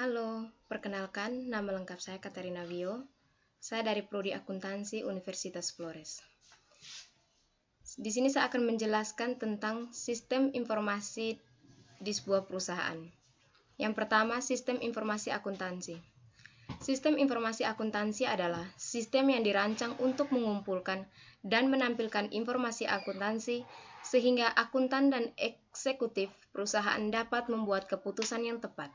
Halo, perkenalkan nama lengkap saya Katerina Vio. Saya dari Prodi Akuntansi Universitas Flores. Di sini saya akan menjelaskan tentang sistem informasi di sebuah perusahaan. Yang pertama, sistem informasi akuntansi. Sistem informasi akuntansi adalah sistem yang dirancang untuk mengumpulkan dan menampilkan informasi akuntansi sehingga akuntan dan eksekutif perusahaan dapat membuat keputusan yang tepat.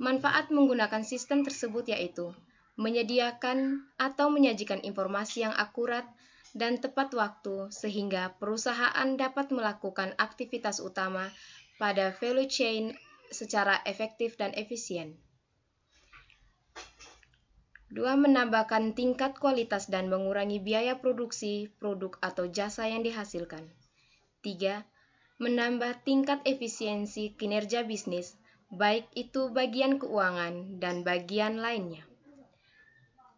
Manfaat menggunakan sistem tersebut yaitu menyediakan atau menyajikan informasi yang akurat dan tepat waktu sehingga perusahaan dapat melakukan aktivitas utama pada value chain secara efektif dan efisien. 2. Menambahkan tingkat kualitas dan mengurangi biaya produksi produk atau jasa yang dihasilkan. 3. Menambah tingkat efisiensi kinerja bisnis, baik itu bagian keuangan dan bagian lainnya.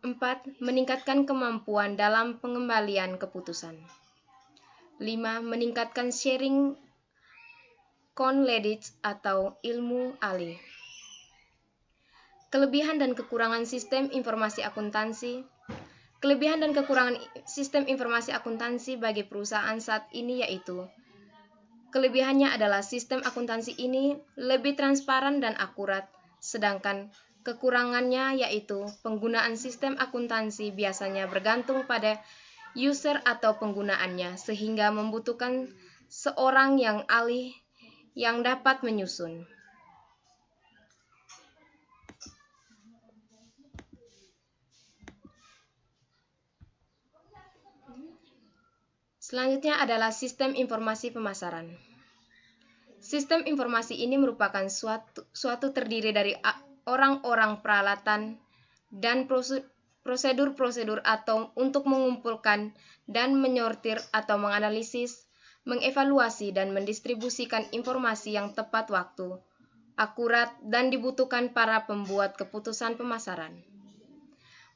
4. Meningkatkan kemampuan dalam pengembalian keputusan. 5. Meningkatkan sharing knowledge atau ilmu alih. Kelebihan dan kekurangan sistem informasi akuntansi. Kelebihan dan kekurangan sistem informasi akuntansi bagi perusahaan saat ini yaitu: kelebihannya adalah sistem akuntansi ini lebih transparan dan akurat, sedangkan kekurangannya yaitu penggunaan sistem akuntansi biasanya bergantung pada user atau penggunaannya, sehingga membutuhkan seorang yang ahli yang dapat menyusun. Selanjutnya adalah sistem informasi pemasaran. Sistem informasi ini merupakan suatu terdiri dari orang-orang peralatan dan prosedur-prosedur atau untuk mengumpulkan dan menyortir atau menganalisis, mengevaluasi dan mendistribusikan informasi yang tepat waktu, akurat dan dibutuhkan para pembuat keputusan pemasaran.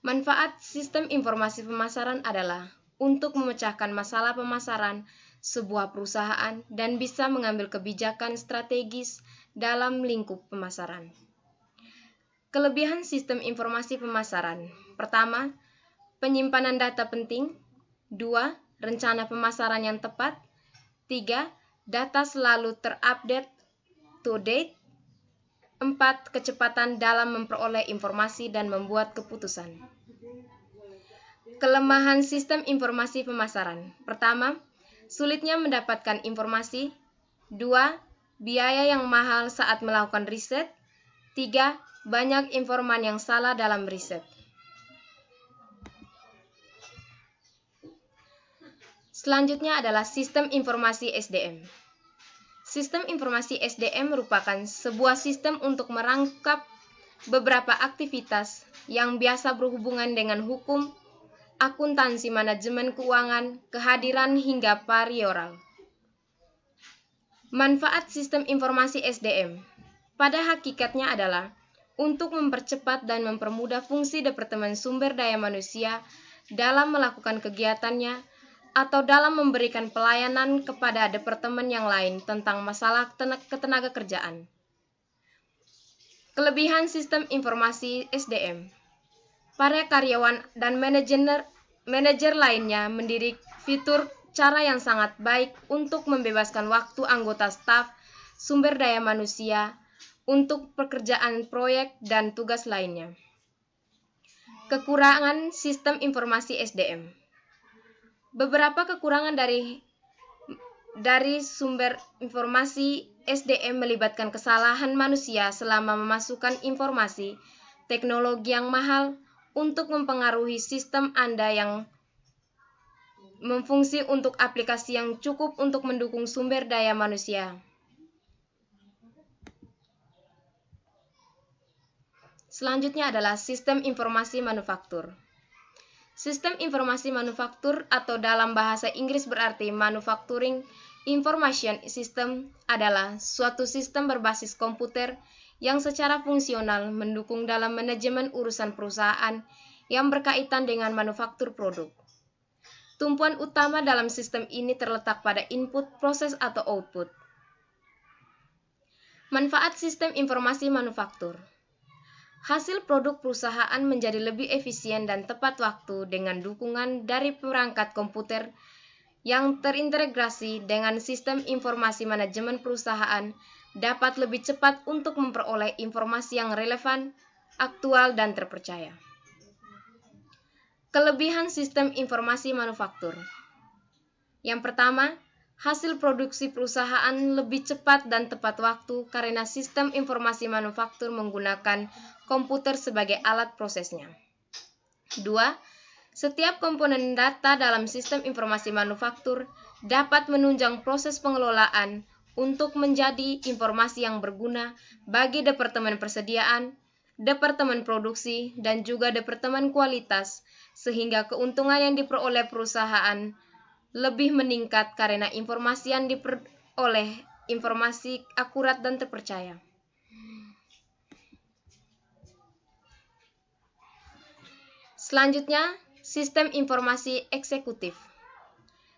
Manfaat sistem informasi pemasaran adalah untuk memecahkan masalah pemasaran sebuah perusahaan dan bisa mengambil kebijakan strategis dalam lingkup pemasaran. Kelebihan sistem informasi pemasaran. Pertama, penyimpanan data penting. 2. Rencana pemasaran yang tepat. 3. Data selalu terupdate to date. 4. Kecepatan dalam memperoleh informasi dan membuat keputusan. Kelemahan sistem informasi pemasaran. Pertama, sulitnya mendapatkan informasi. 2. Biaya yang mahal saat melakukan riset. 3. Banyak informan yang salah dalam riset. Selanjutnya adalah sistem informasi SDM. Sistem informasi SDM merupakan sebuah sistem untuk merangkap beberapa aktivitas yang biasa berhubungan dengan hukum, akuntansi, manajemen keuangan, kehadiran hingga parioral. Manfaat sistem informasi SDM pada hakikatnya adalah untuk mempercepat dan mempermudah fungsi Departemen Sumber Daya Manusia dalam melakukan kegiatannya atau dalam memberikan pelayanan kepada departemen yang lain tentang masalah ketenaga kerjaan. Kelebihan sistem informasi SDM. Para karyawan dan manajer lainnya mendidik fitur cara yang sangat baik untuk membebaskan waktu anggota staf sumber daya manusia untuk pekerjaan proyek dan tugas lainnya. Kekurangan sistem informasi SDM. Beberapa kekurangan dari sumber informasi SDM melibatkan kesalahan manusia selama memasukkan informasi, teknologi yang mahal untuk mempengaruhi sistem Anda yang memfungsi untuk aplikasi yang cukup untuk mendukung sumber daya manusia. Selanjutnya adalah sistem informasi manufaktur. Sistem informasi manufaktur atau dalam bahasa Inggris berarti Manufacturing Information System adalah suatu sistem berbasis komputer yang secara fungsional mendukung dalam manajemen urusan perusahaan yang berkaitan dengan manufaktur produk. Tumpuan utama dalam sistem ini terletak pada input, proses atau output. Manfaat sistem informasi manufaktur. Hasil produk perusahaan menjadi lebih efisien dan tepat waktu dengan dukungan dari perangkat komputer yang terintegrasi dengan sistem informasi manajemen perusahaan dapat lebih cepat untuk memperoleh informasi yang relevan, aktual, dan terpercaya. Kelebihan sistem informasi manufaktur. Yang pertama, hasil produksi perusahaan lebih cepat dan tepat waktu karena sistem informasi manufaktur menggunakan komputer sebagai alat prosesnya. 2. Setiap komponen data dalam sistem informasi manufaktur dapat menunjang proses pengelolaan untuk menjadi informasi yang berguna bagi Departemen Persediaan, Departemen Produksi, dan juga Departemen Kualitas, sehingga keuntungan yang diperoleh perusahaan lebih meningkat karena informasi yang diperoleh informasi akurat dan terpercaya. Selanjutnya, sistem informasi eksekutif.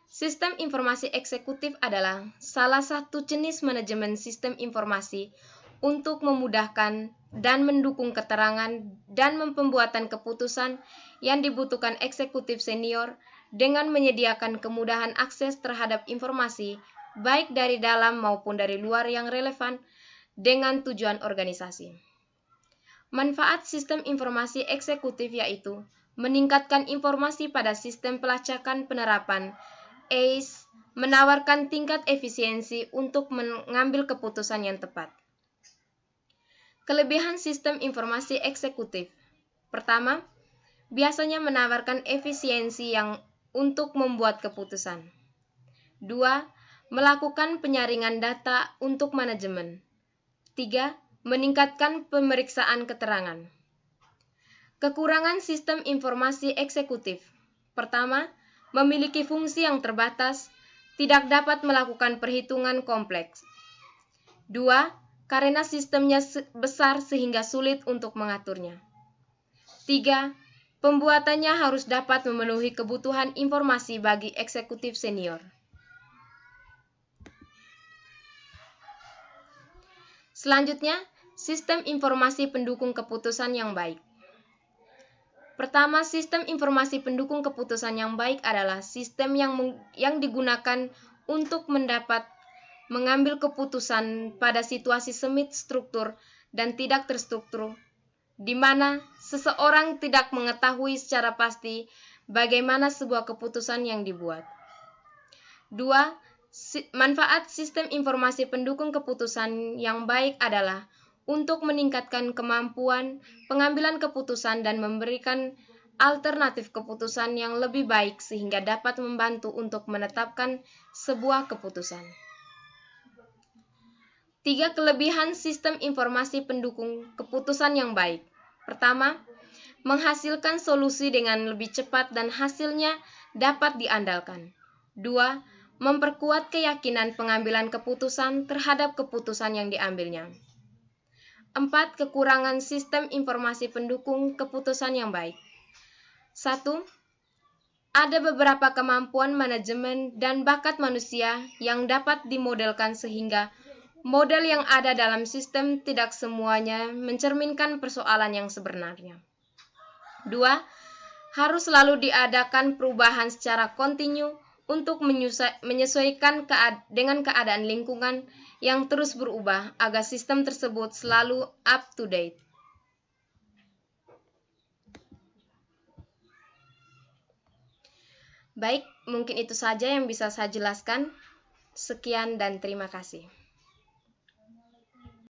Sistem informasi eksekutif adalah salah satu jenis manajemen sistem informasi untuk memudahkan dan mendukung keterangan dan pembuatan keputusan yang dibutuhkan eksekutif senior dengan menyediakan kemudahan akses terhadap informasi baik dari dalam maupun dari luar yang relevan dengan tujuan organisasi. Manfaat sistem informasi eksekutif yaitu meningkatkan informasi pada sistem pelacakan penerapan ACE, menawarkan tingkat efisiensi untuk mengambil keputusan yang tepat. Kelebihan sistem informasi eksekutif. Pertama, biasanya menawarkan efisiensi yang untuk membuat keputusan. 2. Melakukan penyaringan data untuk manajemen. 3. Meningkatkan pemeriksaan keterangan. Kekurangan sistem informasi eksekutif. Pertama, memiliki fungsi yang terbatas, tidak dapat melakukan perhitungan kompleks. 2. Karena sistemnya besar sehingga sulit untuk mengaturnya. 3. Pembuatannya harus dapat memenuhi kebutuhan informasi bagi eksekutif senior. Selanjutnya, sistem informasi pendukung keputusan yang baik. Pertama, sistem informasi pendukung keputusan yang baik adalah sistem yang digunakan untuk mengambil keputusan pada situasi semi struktur dan tidak terstruktur, di mana seseorang tidak mengetahui secara pasti bagaimana sebuah keputusan yang dibuat. 2. Manfaat sistem informasi pendukung keputusan yang baik adalah untuk meningkatkan kemampuan pengambilan keputusan dan memberikan alternatif keputusan yang lebih baik sehingga dapat membantu untuk menetapkan sebuah keputusan. 3 kelebihan sistem informasi pendukung keputusan yang baik. Pertama, menghasilkan solusi dengan lebih cepat dan hasilnya dapat diandalkan. 2. Memperkuat keyakinan pengambilan keputusan terhadap keputusan yang diambilnya. 4. Kekurangan sistem informasi pendukung keputusan yang baik. 1. Ada beberapa kemampuan manajemen dan bakat manusia yang dapat dimodelkan sehingga model yang ada dalam sistem tidak semuanya mencerminkan persoalan yang sebenarnya. 2. Harus selalu diadakan perubahan secara kontinu untuk menyesuaikan dengan keadaan lingkungan yang terus berubah agar sistem tersebut selalu up to date. Baik, mungkin itu saja yang bisa saya jelaskan. Sekian dan terima kasih.